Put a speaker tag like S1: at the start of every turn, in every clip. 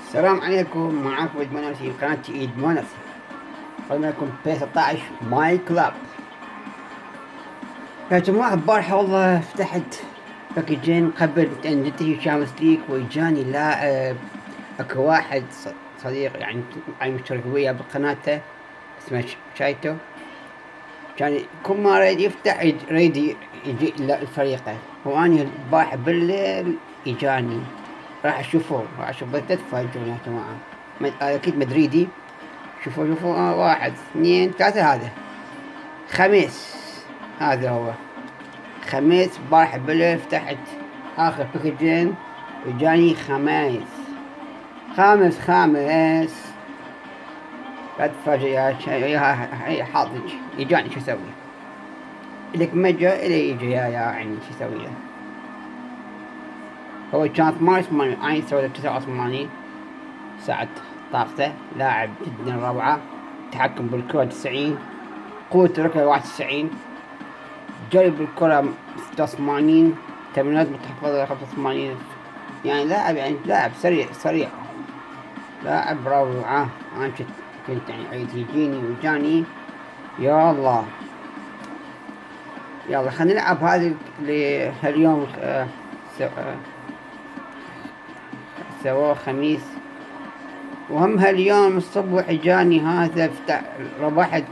S1: السلام عليكم، معاكم عيد مونسي قناة عيد مونسي. قلنا لكم بي 16 ماي كلاب. يا جماعة البارحة والله فتحت باكجين قبل أن تنتهي شامس ليك، وإجاني لاعب. أكو واحد صديق يعني مشترك وياه بقناته اسمه شايتو. كان كل ما يريد يفتح يريد يجي فريقه، وأنا البارحة بالليل إجاني. راح أشوف بس تتفاجئون يا جماعة. أكيد مدريدي. شوفوا واحد اثنين ثلاثة. هذا خميس، هذا هو خميس. بارح بالليل فتحت آخر باكجين وجاني خامس. لا تتفاجئ يا حاضج يجاني. شو اسوي لك؟ ما جاء الي يجي يا يعني شو اسوي له؟ هو كان 88، انا سويت 89 ساعة طاقته. لاعب جدا روعة، تحكم بالكرة 90، قوة ركلة 91، جرب الكرة 86، تمريرات متحفظة 85. يعني لاعب سريع. لاعب روعة. أنا كنت يعني عيد يجيني وجاني. يا الله، يلا خلينا نلعب هذه اليوم. سووه خميس، وهم هاليوم الصبح جاني هذا ربحت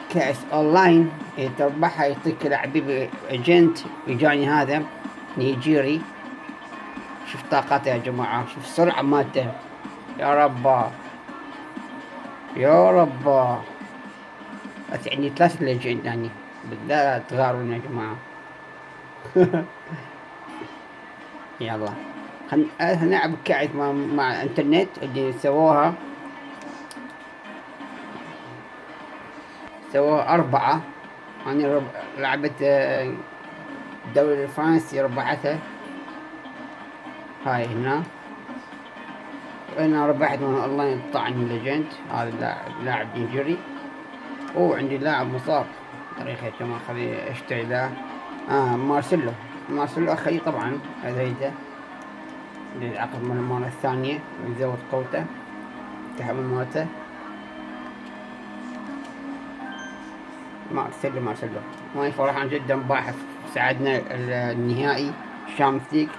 S1: كأس أونلاين. تربحها يعطيك لاعبين ايجنت. ويجاني هذا نيجيري. شوف طاقته يا جماعة، شوف السرعة مالته. يا رب يا رب. بس يعني 3 ليجند يعني، لا تغارون يا جماعة. يلا خلنا نلعب كعس مع الانترنت اللي سووها 4. أنا لعبت الدوري الفرنسي ربحتها. هاي هنا ربحت من اونلاين طعني ليجند. هذا لاعب نيجيري. عندي لاعب مصاب. طريقة يا جماعة خلي اشتري له. مارسيلو اخي طبعا. هذا يده للعقد من المرة الثانية ويزود قوته تحمل موته. مارسيلو وانا فرحان جدا. باحث ساعدنا النهائي الشامبيونز ليج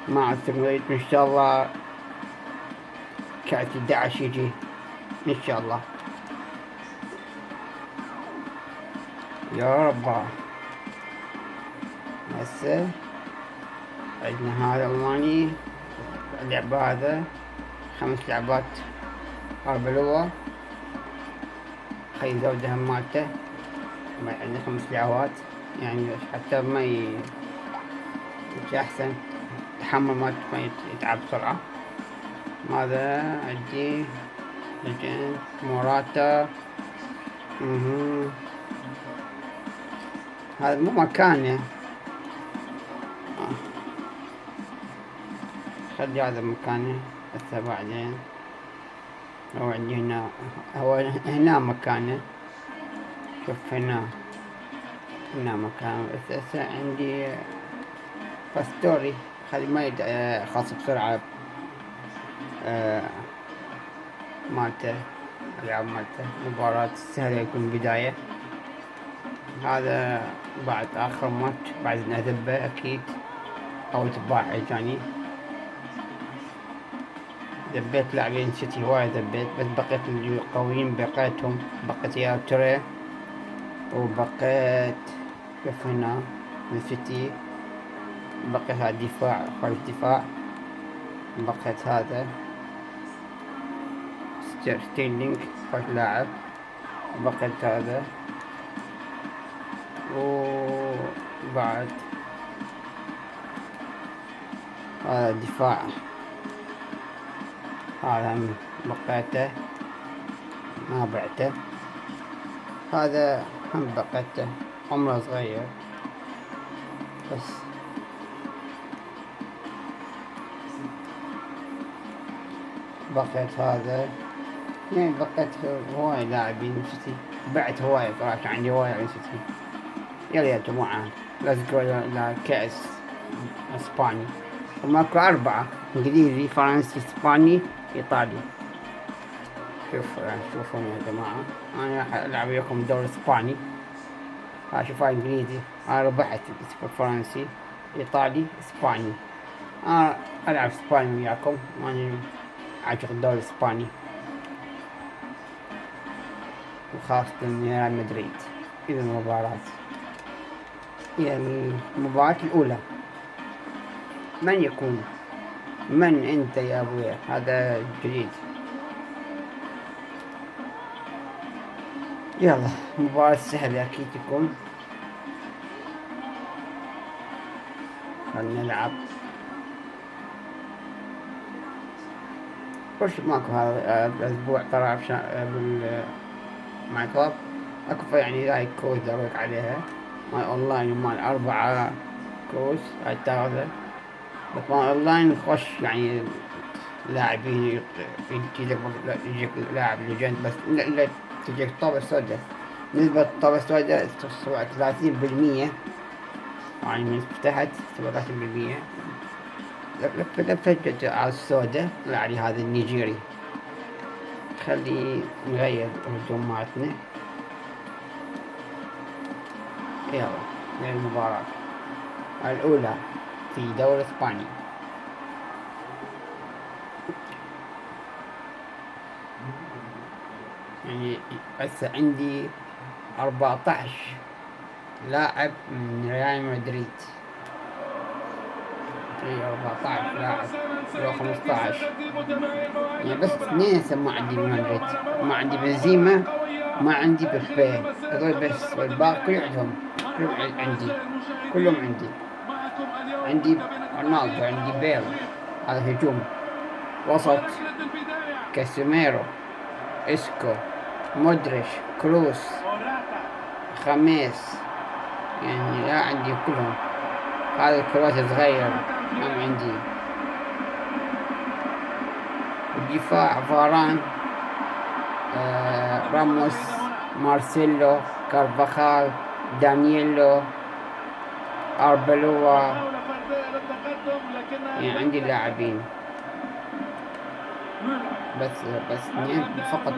S1: مع السيموليت. ان شاء الله كأس 11 يجي ان شاء الله. يا رب. هسه عندنا هذا ألماني. اللعبة هذا 5 لعبات أربلوة. خي زودها مالته. عندنا 5 لعبات يعني حتى ما يجي أحسن. تحمل مالته ما يتعب بسرعة. ماذا عندي؟ لجين موراتا. هذا مو مكانه. خلي هذا مكانه هسه بعدين. هو عندي هنا مكانه. شوف هنا مكانه. بس هسه عندي باستوري. خلي ما خاص بسرعة مالته. الألعاب مالته مباراة سهلة يكون بداية. هذا بعد آخر ماتش بعد نذبه أكيد أو تباع يعني. ذبيت لاعبين سيتي هواي ذبيت، بس بقيت القويين بقيتهم. بقيت يا تري وبقيت شوف هنا من سيتي. بقيت هذا الدفاع خلف الدفاع. بقيت هذا ستيرلينج خلف لاعب. بقيت هذا وبعد هذا الدفاع. هذا بقيته ما بعته. هذا هم بقيته عمره صغير بس. بقيت هذا يعني بقيت هواي لاعبين سيتي. بعت هواي صراحة، عندي هواي عن سيتي. يلا يا جماعة لازم لكأس اسباني. وماكو أربعة: إنجليزي، فرنسي، إسباني، إيطالي. شوفوا يا جماعة، أنا راح ألعب وياكم الدوري الإسباني. شوفوا إنجليزي، أنا ربحت. فرنسي، إيطالي، إسباني. أنا ألعب إسباني وياكم، وأنا أعشق الدوري الإسباني، وخاصة ريال مدريد. إذا المباراة الأولى من يكون؟ من أنت يا أبويا؟ هذا جديد. يلا، مباراة سهلة أكيد تكون. خلنا نلعب. وش ماكو هذا الأسبوع طلع مع كلاب. أكو يعني هاي كوز دروك عليها مال أونلاين، ومال 4 كوز هاي تاخذه. بس مال أونلاين خوش يعني، لاعبين يجيك لاعب ليجند، بس لا تجيك طابة سوداء. نسبة الطابة السوداء 30%، يعني من فتحت 30%. لفت على السوداء طلع لي هذا النيجيري. خلي نغير هجوماتنا. يلا للمباراة الأولى في دوري إسباني. يعني هسه عندي 14 لاعب من ريال مدريد. 14 لاعب لو 15، يعني بس 2 هسه ما عندي من مدريد. ما عندي بنزيما، ما عندي بيبي، هذول بس، والباقي كلهم عندي، كلهم عندي. عندي رونالدو، عندي بيل، هذا هجوم. وسط: كاسيميرو، اسكو، مودريش، كروس، خميس. يعني لا عندي كلهم. هذا الكروات صغير هم عندي. الدفاع: فاران، راموس، مارسيلو، كارفاخال، دانييلو، أربلوا. يعني عندي لاعبين، بس 2 فقط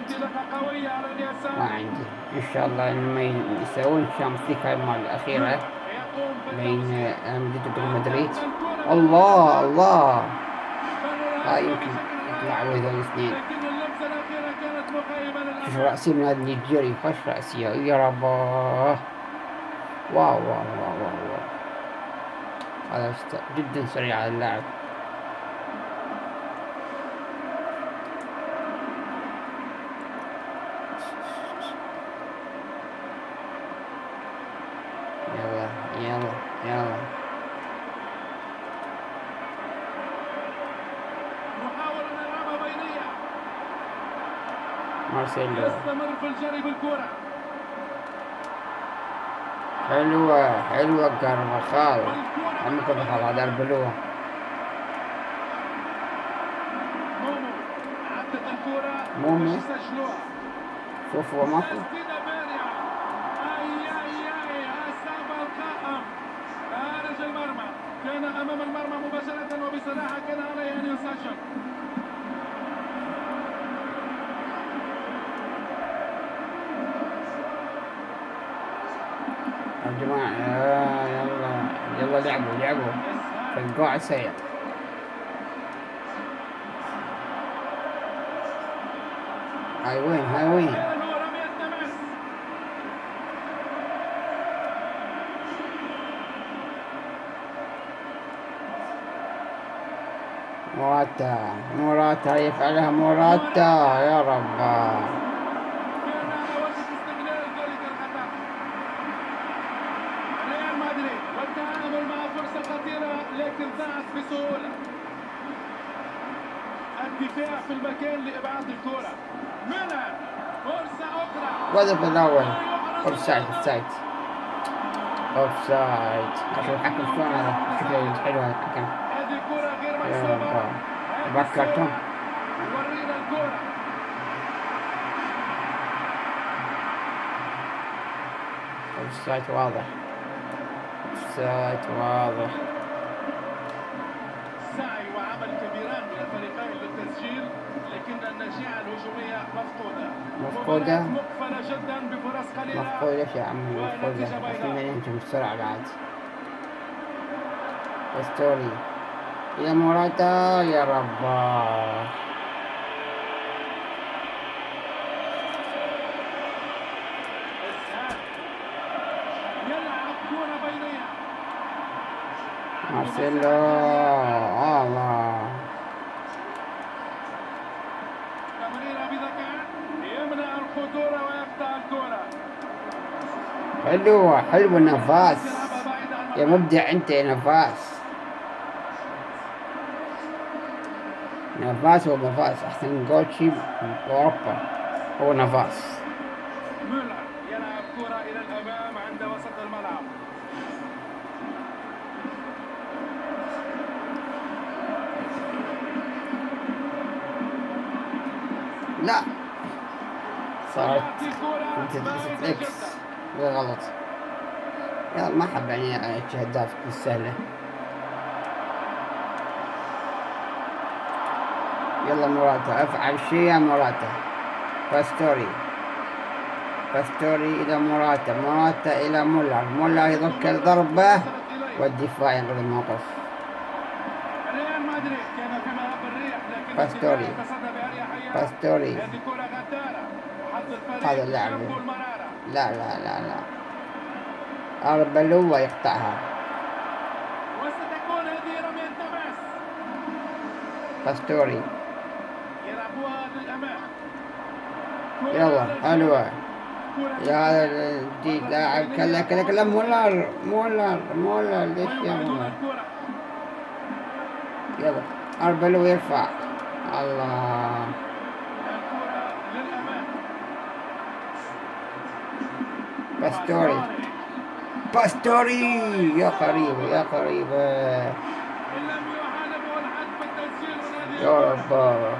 S1: ما عندي. إن شاء الله لما يسوون الشامبيونز ليج هاي المرة الأخيرة بين مدريد. الله الله، هاي يمكن يطلعوا هذول الاثنين. شوف رأسي من هذا النيجيري، خوش رأسي يا رباه. واو واو واو واو, واو. هذا جدا سريع هذا اللاعب. يلا يلا يلا. مارسيلو يستمر في الجري بالكرة. حلوة كارفاخال. أما كارفاخال هذا أربلوا. مومو شوفوا ماكو. خارج المرمى، كان أمام المرمى مباشرة، وبصراحة كان عليه أن يسجل. يا جماعة يلا لعبوا في القاع سيء. هاي وين موراتا يفعلها موراتا، يا رب. ريال مدريد والتعامل مع فرصة خطيرة لكن ضاعت بسهولة. الدفاع في المكان لإبعاد الكرة. منها فرصة أخرى. الهدف الأول أوفسايد. أشوف الحكم شلون هذا، شكله حلو هذا الحكم. هذه كرة غير محسوبة. بكرتهم. ورينا الكرة. أوفسايد واضح.
S2: التسجيل، لكن الناجعة الهجومية مفقودة.
S1: مفقودة.
S2: مباراة مقفلة جدا بفرص قليلة
S1: مفقودة يا عمي، مفقودة.
S2: ونتيجة
S1: عشان
S2: بيضاء.
S1: ننجم بسرعة بعد. ستوري يا موراتا يا رباه.
S2: إسعاد يلعب كرة بينية.
S1: مارسيلو. الله.
S2: تمريرة بذكاء يمنع الخطورة ويقطع الكرة.
S1: حلوة حلوة نفاس.
S2: يلعبها بعيد عن
S1: يا
S2: الملعب.
S1: مبدع انت يا نفاس. نفاس هو نفاس، احسن جوتشي باوروبا هو نفاس.
S2: مولر يلعب كرة إلى الأمام عند وسط الملعب.
S1: لا صارت
S2: يعطي كرة بعيدة
S1: اكس
S2: جدا.
S1: غلط. يلا ما احب يعني اهداف السهلة. يلا موراتا افعل شيء يا موراتا. باستوري. باستوري الى موراتا، موراتا الى مولر، مولر يضرب الضربة والدفاع ينقذ الموقف.
S2: ريال مدريد كان في ملعب الريح لكن الدفاع
S1: باستوري.
S2: يتصدى بأريحية.
S1: باستوري.
S2: هذه كرة غدارة وحظ
S1: هذا
S2: الفريق
S1: اللاعب
S2: يبدو المرارة.
S1: لا لا لا لا، أربلوا يقطعها.
S2: وستكون هذه رمية تماس.
S1: باستوري.
S2: يلعبوها للأمام.
S1: يلا حلوة يا الجديد لاعب كلا كلا كلا. مولر مولر مولر ليش يا مولر. يلا أربلوا يرفع. الله.
S2: الكرة للأمام.
S1: باستوري. باستوري يا قريبة يا قريبة.
S2: إن لم يحاربه الحد بالتسجيل من هذه
S1: يا
S2: الكرة.
S1: رب.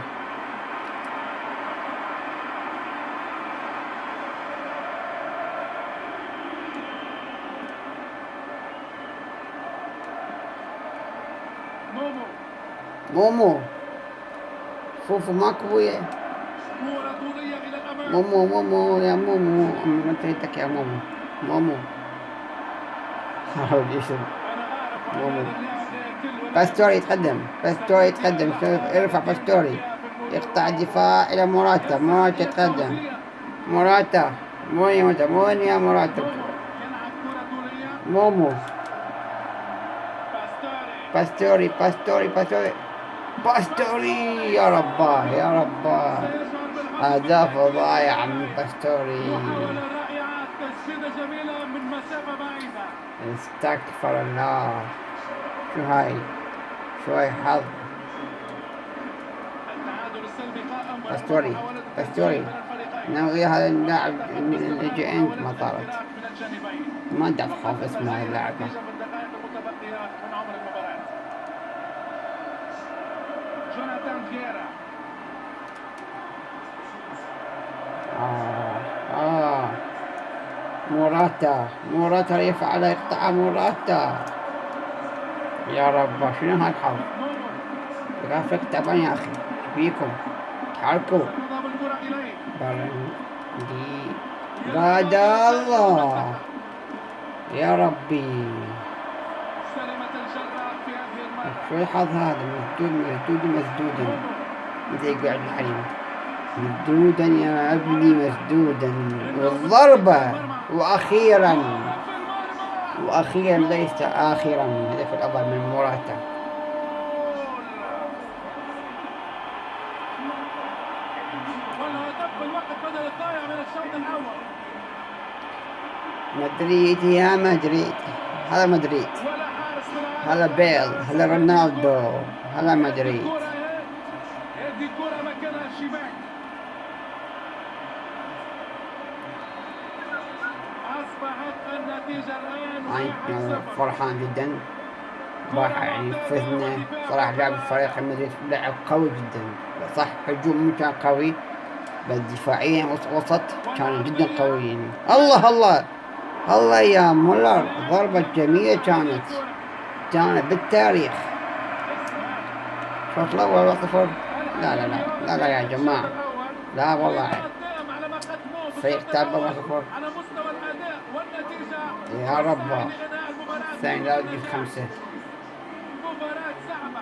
S2: مومو.
S1: مومو. فوفو ما قوية.
S2: كرة طولية إلى الأمام.
S1: مومو مومو يا مومو، منطقتك يا مومو. مومو. حاول يشرب.
S2: أنا أعرف أن
S1: مومو.
S2: هذا اللاعب لا يكل ولا
S1: باستوري يتقدم، باستوري يتقدم، ارفع باستوري، يقطع الدفاع إلى موراتا، موراتا يتقدم، موراتا، وين يا موراتا.
S2: يلعب كرة طولية.
S1: مومو.
S2: باستوري.
S1: باستوري باستوري يا رباه يا رباه.
S2: سيشعر بالحظ
S1: أهداف
S2: بالتأكيد.
S1: ضايعة من باستوري.
S2: محاولة رائعة تسديدة جميلة من مسافة بعيدة.
S1: استغفر الله. شو هاي، شوي حظ.
S2: التعادل السلبي قائم
S1: باستوري.
S2: ومحاولة
S1: باستوري
S2: التسجيل من الفريقين.
S1: ناوي هذا اللاعب اللي جاء عند ما طارت.
S2: من الجانبين.
S1: ما دع خوف اسمه اللاعب.
S2: النتيجة في الدقائق المتبقية من عمر المباراة. جوناثان فييرا.
S1: موراتا يفعل يقطع موراتا. يا رب شنو هالحظ. جرافيك تعبان يا اخي، فيكم تحركوا.
S2: سنضرب الكرة إليه.
S1: برندي بعد الله. يا ربي
S2: سلمت الجرة في هذه المرة.
S1: شو الحظ هذا. مسدودا زي قاعد الحين. مسدودا يا ابني مسدودا. والضربة وأخيرا ليس آخرا هدف الأول من موراتا.
S2: والهدف بالوقت بدل الضايع من الشوط الأول.
S1: مدريد يا مدريد. هلا مدريد،
S2: ولا حارس من
S1: هلا بيل، هلا رونالدو، هلا مدريد.
S2: هذه كرة مكانها الشباك. أصبحت النتيجة الآن 1-0.
S1: فرحان جدا راح يعني فزنا صراحة. لعب الفريق المدريد لعب قوي جدا، صح هجوم كان قوي بس دفاعيا وسط كانوا جدا قويين. الله يا مولر، ضربة جميلة كانت بالتاريخ. شوط الأول 1-0 لا لا لا لا لا يا جماعة، لا والله عيب.
S2: على ما قدموه في
S1: فريق
S2: الشوط
S1: تابع
S2: الأول
S1: مصفر.
S2: على مستوى الأداء والنتيجة
S1: يا رب
S2: والسعي لإنهاء المباراة
S1: الثاني لا تجيب
S2: بنجاح.
S1: 5.
S2: مباراة صعبة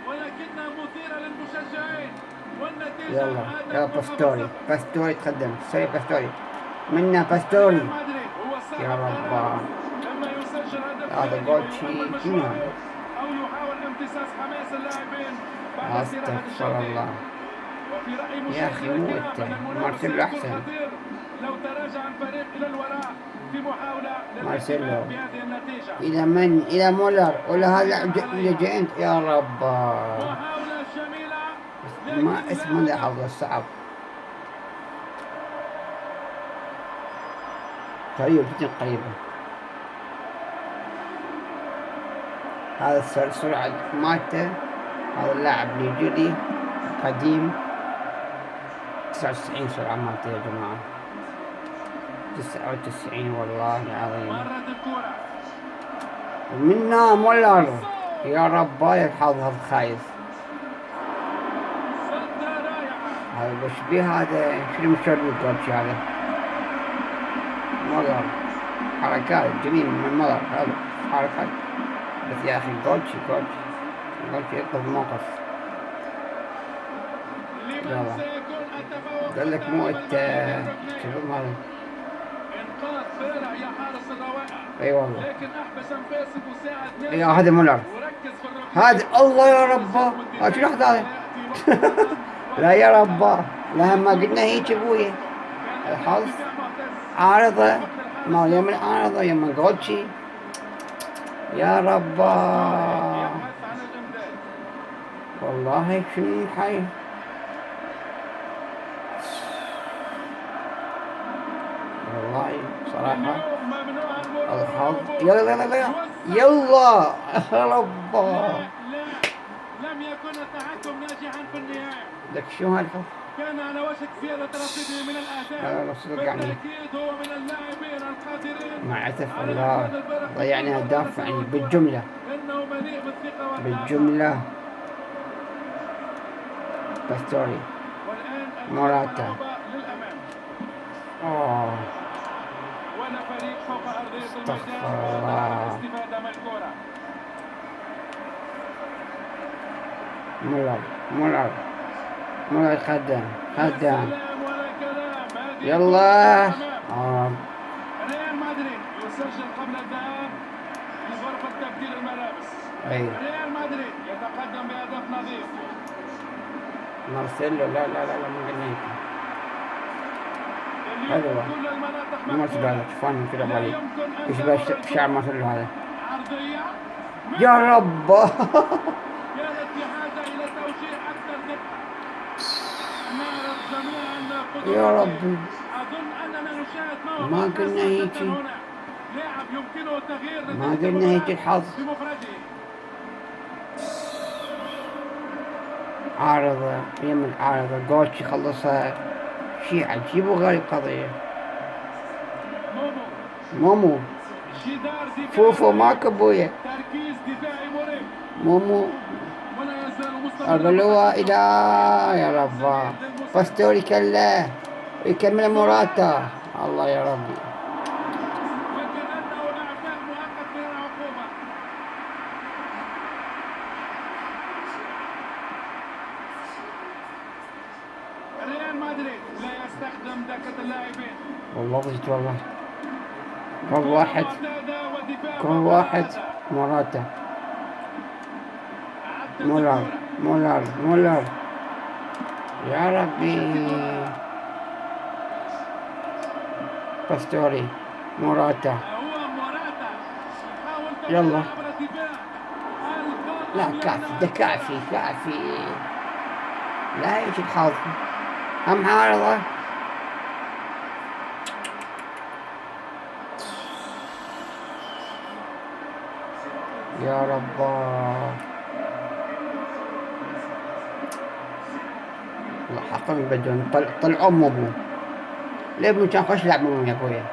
S2: ولكنها مثيرة للمشجعين والنتيجة
S1: يلا يلا
S2: عادت
S1: باستوري،
S2: 1-0.
S1: باستوري تقدم، سوري باستوري منا
S2: ريال
S1: باستوري.
S2: مدريد هو صاحب
S1: يا
S2: قرار،
S1: رب
S2: اما يسجل هدف
S1: هذا
S2: ثاني ويؤمن
S1: جولشي شنو
S2: مشواره
S1: هذا؟
S2: او يحاول امتصاص حماس اللاعبين بعد استراحة
S1: استغفر
S2: الشوطين.
S1: الله
S2: وفي رأي
S1: يا أخي،
S2: مشاهدينا
S1: مو
S2: الكرام
S1: أنت
S2: أن المنافس
S1: مارسيلو
S2: سيكون
S1: أحسن.
S2: خطير لو تراجع الفريق إلى الوراء في محاولة
S1: مارسيلو
S2: للاحتفاء بهذه النتيجة.
S1: إلى من؟ إلى مولر ولا هذا اللي
S2: عليها
S1: جاي أنت؟ يا رب
S2: محاولة جميلة
S1: ما
S2: لكن
S1: اسمه
S2: لا
S1: ذا
S2: هدف.
S1: حظ صعب. طريقة جدا قريبة. هذا السرعة مالته، هذا اللاعب نيجيري قديم، 99 سرعة مالته يا جماعة، 99 والله العظيم.
S2: مرت الكرة
S1: ومنا مولر. يا رب هاي الحظ هذا خايس.
S2: صدة رائعة.
S1: هذا وش بيه هذا؟ شنو مشتري الجولشي هذا؟ مولر حركات جميل من مولر، حلو حركات. بس يا أخي جولشي ينقذ الموقف.
S2: لمن سيكون التفوق؟
S1: قال لك مو انت
S2: الركنية.
S1: شوف هذا.
S2: انقاذ بارع يا حارس الروائع.
S1: اي والله.
S2: لكن احبس انفاسك وساعد
S1: يا هذا مولر.
S2: وركز في الركنية.
S1: هذا الله يا رب. شنو هذا؟ لا يا رب، لا ما قلنا هيك ابويا. الحظ عارضة، ما يوم العارضة يوم جولشي. يا رب
S2: يبحث عن الامداد.
S1: والله شنو حي. والله صراحة
S2: اليوم ممنوع المرور
S1: الحظ.
S2: والعبور.
S1: يلا يلا يلا يلا يا رب.
S2: لا لم يكن التحكم ناجحا في النهاية.
S1: لك شو هالحظ؟
S2: كان على وشك زيادة رصيده من الأهداف.
S1: لا رصيدك يعني.
S2: بالتأكيد هو من اللاعبين القادرين
S1: مع أسف
S2: على
S1: والله
S2: إنقاذ الفرق في
S1: ضيعنا
S2: كل
S1: أهداف
S2: مرة
S1: يعني
S2: والكرة.
S1: بالجملة.
S2: إنه مليء بالثقة والطاقة.
S1: بالجملة. باستوري
S2: والآن
S1: موراتا.
S2: الملعوبة للأمام.
S1: أوه
S2: ولا فريق فوق أرضية
S1: استغفر
S2: الميدان
S1: الله.
S2: وضع الاستفادة من الكرة.
S1: مولر خدام
S2: سلام ولا كلام. هذه
S1: يلا.
S2: الأمام. ريال مدريد يسجل قبل الذهاب لغرفة تبديل الملابس.
S1: أي
S2: ريال مدريد يتقدم بهدف نظيف.
S1: مارسيلو. لا مو قلنا هيك.
S2: اليوم
S1: حلوة.
S2: كل المناطق
S1: مو
S2: مقفولة.
S1: تبالي شوفان كذا
S2: لا
S1: بالي.
S2: يمكن أن
S1: يشبه
S2: تمر
S1: شعر مارسيلو هذا.
S2: عرضية.
S1: يا رب.
S2: كانت بحاجة إلى توجيه أكثر دقة. نعرف جميعا قدرات
S1: يا رب
S2: أظن أننا نشاهد موقف
S1: ما قلنا
S2: خاصة
S1: هيك.
S2: هنا. لاعب يمكنه تغيير
S1: ما
S2: نتيجة
S1: قلنا هيك
S2: المباراة
S1: الحظ.
S2: بمفرده.
S1: عارضة يم العارضة جولشي خلصها. شيء عجيب وغريب قضية. مومو
S2: جدار دفاعي
S1: فوفو ماكو ابويا.
S2: تركيز دفاعي مريب.
S1: مومو
S2: ولا يزال مستمرا.
S1: البلوة إلى يا رب. باستوري كله يكمل موراتا. الله يا ربي.
S2: وكأنه إعفاء مؤقت من العقوبة. ريال مدريد لا يستخدم دكة اللاعبين.
S1: والله ضجت والله. كل واحد موراتا. مولر يا ربي. باستوري موراتا. يلا. لا كافي، ده كافي. لا يجي الحظ. هم عارضة. يا رب. الله حقا بدون طلعوا مومو. ليه ابني كان خوش لعب مومو يا ابويا؟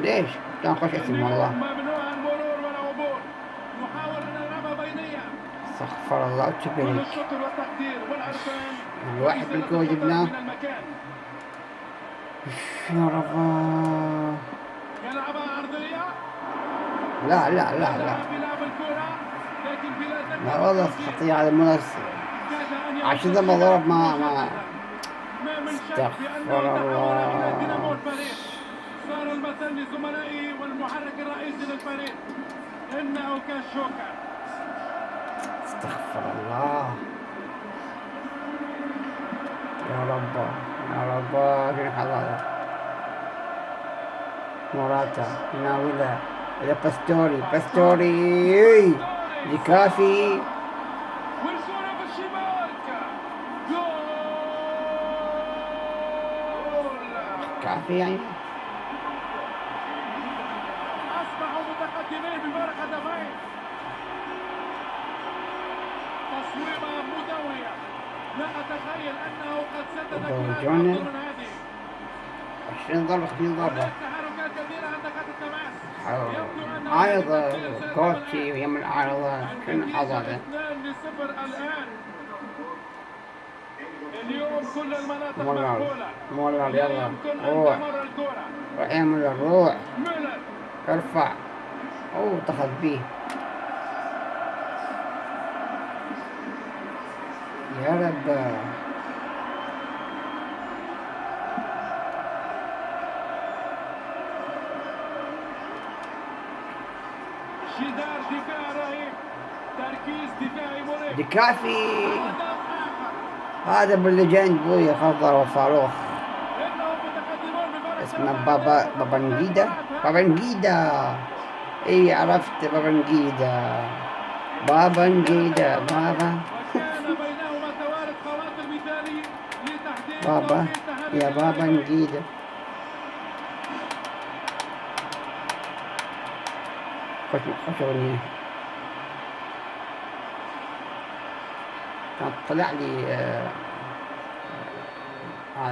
S1: ليش؟ كان خوش اسم والله.
S2: ممنوع المرور والعبور. يحاول ان يلعبها بينيه.
S1: استغفر الله
S2: كل
S1: وتبارك.
S2: الشكر والتقدير والعرفان
S1: الواحد
S2: وإزالة
S1: بالقوة
S2: الخطر
S1: جبناه.
S2: من المكان.
S1: يا رب.
S2: يلعبها عرضية.
S1: لا لا لا لا
S2: بدأ بلعب الكرة لكن بلا
S1: لا
S2: دقة
S1: والله
S2: بالتوجيه.
S1: خطية على منص.
S2: كاد أن يعود
S1: عشان ما
S2: الخلاف
S1: ضرب ما
S2: مجددا. ما من شك بأنه
S1: استغفر
S2: تحول إلى دينامو
S1: الله.
S2: الفريق. صار المثل لزملائه والمحرك الرئيسي للفريق. إنه كالشوكة.
S1: استغفر الله. يا رب يا رب. في حضارة موراتا يناولها إلى باستوري. باستوري دي كافي.
S2: والكرة في الشباك. جول.
S1: كافي يعني.
S2: أصبحوا متقدمين بفارق هدفين. تصويبة مدوية. لا أتخيل أنه قد سدد كرات
S1: جون
S2: أفضل من هذه.
S1: 20 ضربة 30 ضربة.
S2: هناك تحركات كثيرة عند خط التماس. يبدو أنه
S1: عارضة
S2: تبديل سيتم
S1: كوتشي
S2: الآن.
S1: ويم العارضة كان
S2: النتيجة
S1: حضارة.
S2: 2-0 الآن. اليوم كل المناطق
S1: مولر
S2: مقفولة.
S1: مولر
S2: لا
S1: يلا
S2: يمكن أن
S1: روح.
S2: تمر الكرة.
S1: روح يا مولر روح.
S2: ميلر.
S1: ارفع. اوه دخل بيه. يا رب.
S2: جدار دفاع رهيب. تركيز دفاعي مريب.
S1: دي كافي.
S2: هدف آخر.
S1: هذا بالليجند بوي خضر وصاروخ.
S2: إنهم متقدمون بفارق
S1: اسمه
S2: ثلاثة أهداف.
S1: بابانجيدا. بابانجيدا. اي عرفت بابانجيدا. بابانجيدا بابا.
S2: وكان بينهما توارد خواطر مثالي لتحديد
S1: بابا
S2: توقيت تحرك
S1: يا
S2: اللاعبين.
S1: بابانجيدا. خش أغنية. كان طلع لي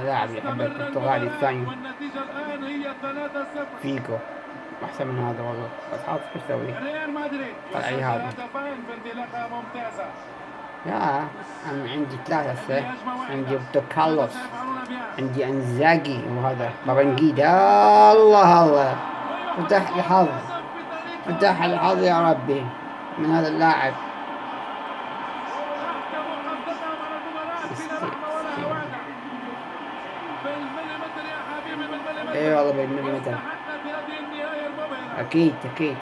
S1: لاعب يحب
S2: استمر
S1: البرتغالي
S2: المباراة
S1: الثاني
S2: والنتيجة الآن هي 3-0.
S1: فيجو. أحسن من هذا والله بس حاط شو أسوي.
S2: ريال مدريد
S1: طلع لي
S2: يسجل
S1: هذا.
S2: هدفين في انطلاقة ممتازة.
S1: يا أنا عندي ثلاثة هسه.
S2: هجمة واحدة.
S1: عندي بوتو
S2: ماذا
S1: كارلوس.
S2: سيفعلون بها؟
S1: عندي انزاجي وهذا بابانجيدا. الله الله. فتح لي حظ. فتح لي حظ يا ربي من هذا اللاعب.
S2: حكموا حظتهم على المباراة بلا رحمة ولا هوادة. بالمليمتر يا حبيبي بالمليمتر.
S1: اي والله بالمليمتر.
S2: واستحقت هذه النهاية المبهرة.
S1: اكيد اكيد.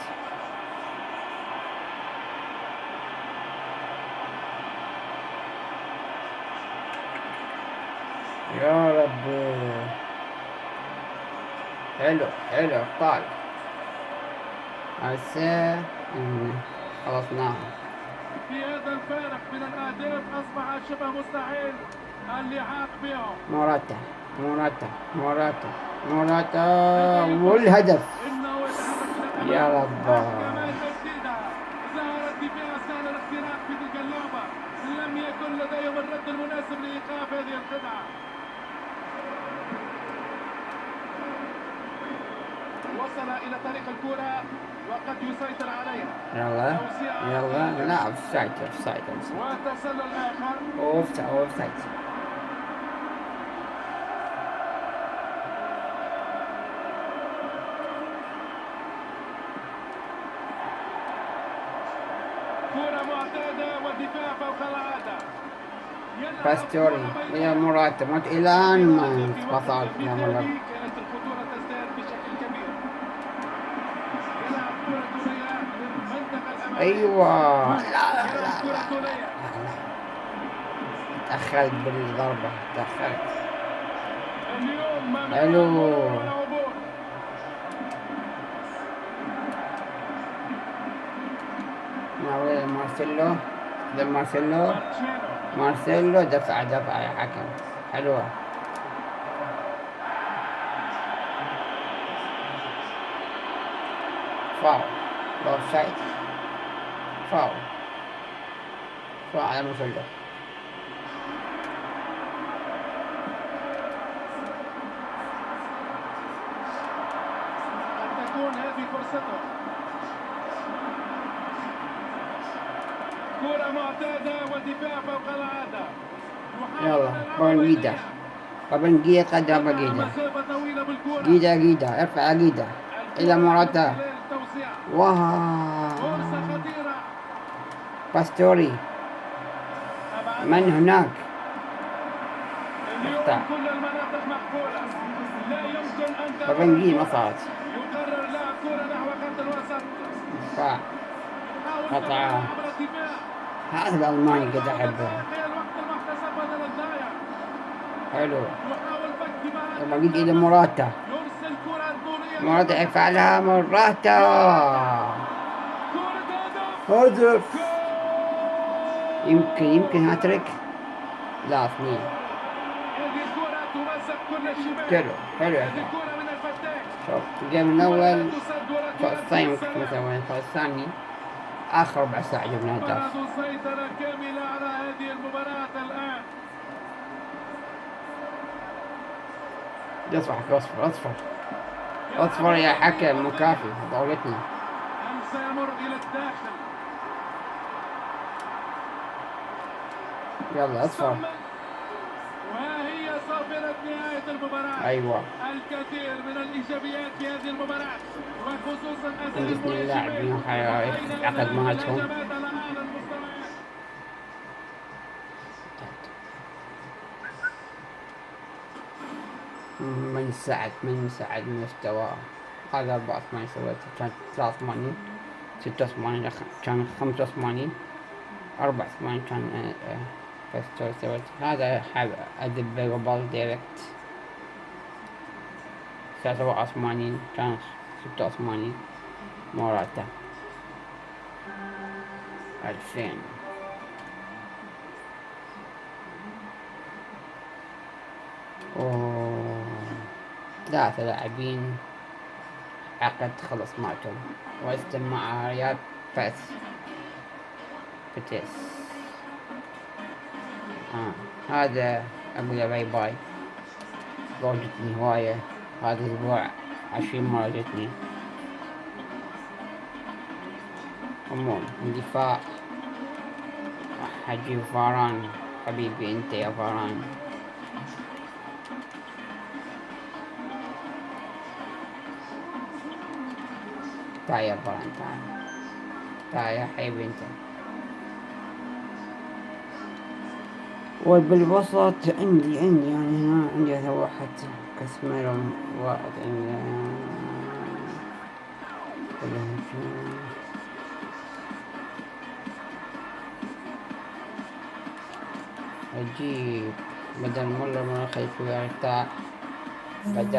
S1: يا رب. حلو حلو ابطال. هسه خلصناهم.
S2: في هذا الفارق من الأهداف أصبح شبه مستحيل اللحاق بهم.
S1: موراتا موراتا موراتا موراتا والهدف.
S2: إنه يتحرك إلى
S1: يا
S2: الأمام.
S1: رب.
S2: كمان تسديدها. ظهر الدفاع سهل الاختراق في تلك اللعبة. لم يكن لديهم الرد المناسب لإيقاف هذه الخدعة. وصل إلى طريق الكرة وقد يسيطر عليها.
S1: يلا يلا لا اوفسايد اوفسايد
S2: وتسلل آخر.
S1: اوفسايد.
S2: كرة معتادة ودفاع فوق العادة.
S1: باستوري يا موراتا موت الان ما وصل يا موراتا.
S2: كانت الخطورة تزداد بشكل كبير. يلعب كرة طولية منطقة الأمامية.
S1: ايوه. لا لا
S2: يلعب
S1: لا
S2: كرة
S1: لا
S2: طولية.
S1: تأخرت بالضربة تأخرت.
S2: اليوم ما
S1: حلو.
S2: ولا عبور.
S1: ناوي مارسيلو. ده مارسيلو.
S2: مارتشينو.
S1: مارسيلو دفع يا حكم. حلوة. فاول. اوفسايد. فاول على مارسيلو.
S2: قد تكون هذه فرصته. كرة المعتادة ودفاع فوق العادة.
S1: يلا بابنجيدا، بابنجيدا قدم بابنجيدا.
S2: مسافة طويلة بالكرة.
S1: جيدا ارفع جيدا إلى موراتا.
S2: خلال التوسيع. فرصة
S1: واو،
S2: خطيرة.
S1: باستوري من هناك؟
S2: اليوم
S1: اختار
S2: كل المناطق مقفولة. لا يمكن أن تمر
S1: بابنجي ما
S2: الكرة.
S1: صارت.
S2: يقرر لاعب كرة نحو خط الوسط.
S1: دفاع
S2: يحاول
S1: قطعة.
S2: قطعها عبر الدفاع.
S1: هذا الألماني قد أحبه.
S2: دقائق الوقت المحتسب بدل الضايع.
S1: حلو.
S2: يحاول فك بمهارة.
S1: بابنجيدا إلى موراتا.
S2: يرسل كرة طولية.
S1: موراتا يفعلها موراتا.
S2: كرة هدف.
S1: هدف.
S2: جول.
S1: يمكن هاتريك. لا، 2.
S2: هذه الكرة تمسك كل الشباك.
S1: حلو يا
S2: هذه
S1: أخي.
S2: الكرة من الفتاك.
S1: شوف الجيم الأول
S2: تسد
S1: الشوط الثاني
S2: وركلات
S1: ممكن
S2: السلام.
S1: نسوي الشوط الثاني آخر ربع ساعة جبنا هدف.
S2: فرضوا سيطرة كاملة على هذه المباراة الآن.
S1: اصفر يا حكم، مكافي دولتنا.
S2: هل سيمر إلى الداخل؟
S1: يلا اصفر.
S2: وهي صافرة نهاية المباراة.
S1: أيوة.
S2: الكثير من الإيجابيات في هذه المباراة، وخصوصا أداء
S1: عندنا اللاعبين
S2: المنافسين.
S1: عقد معتهم.
S2: الهجمات على أعلى المستويات.
S1: من سعد مستواه. هذا 84 سويته، كان 83 86 كان 85 84 كان بس سويت هذا حاب أدب قبل دايركت. 87 كان 86 موراتا. 2000 ثلاثة لاعبين عقد خلص معتهم، واستمع رياض بتيس. هذا أقول له باي باي. جتني هواية هذا الأسبوع 20 مرة جتني. عموم الدفاع حجيب فاران. حبيبي انت يا فاران. تعال يا فاران، تعال يا حبيبي انت. وبالوسط عندي يعني هنا عندي هذا واحد كسمير واحد عجيب. بدل مولر ما خلفه يرتاح بدل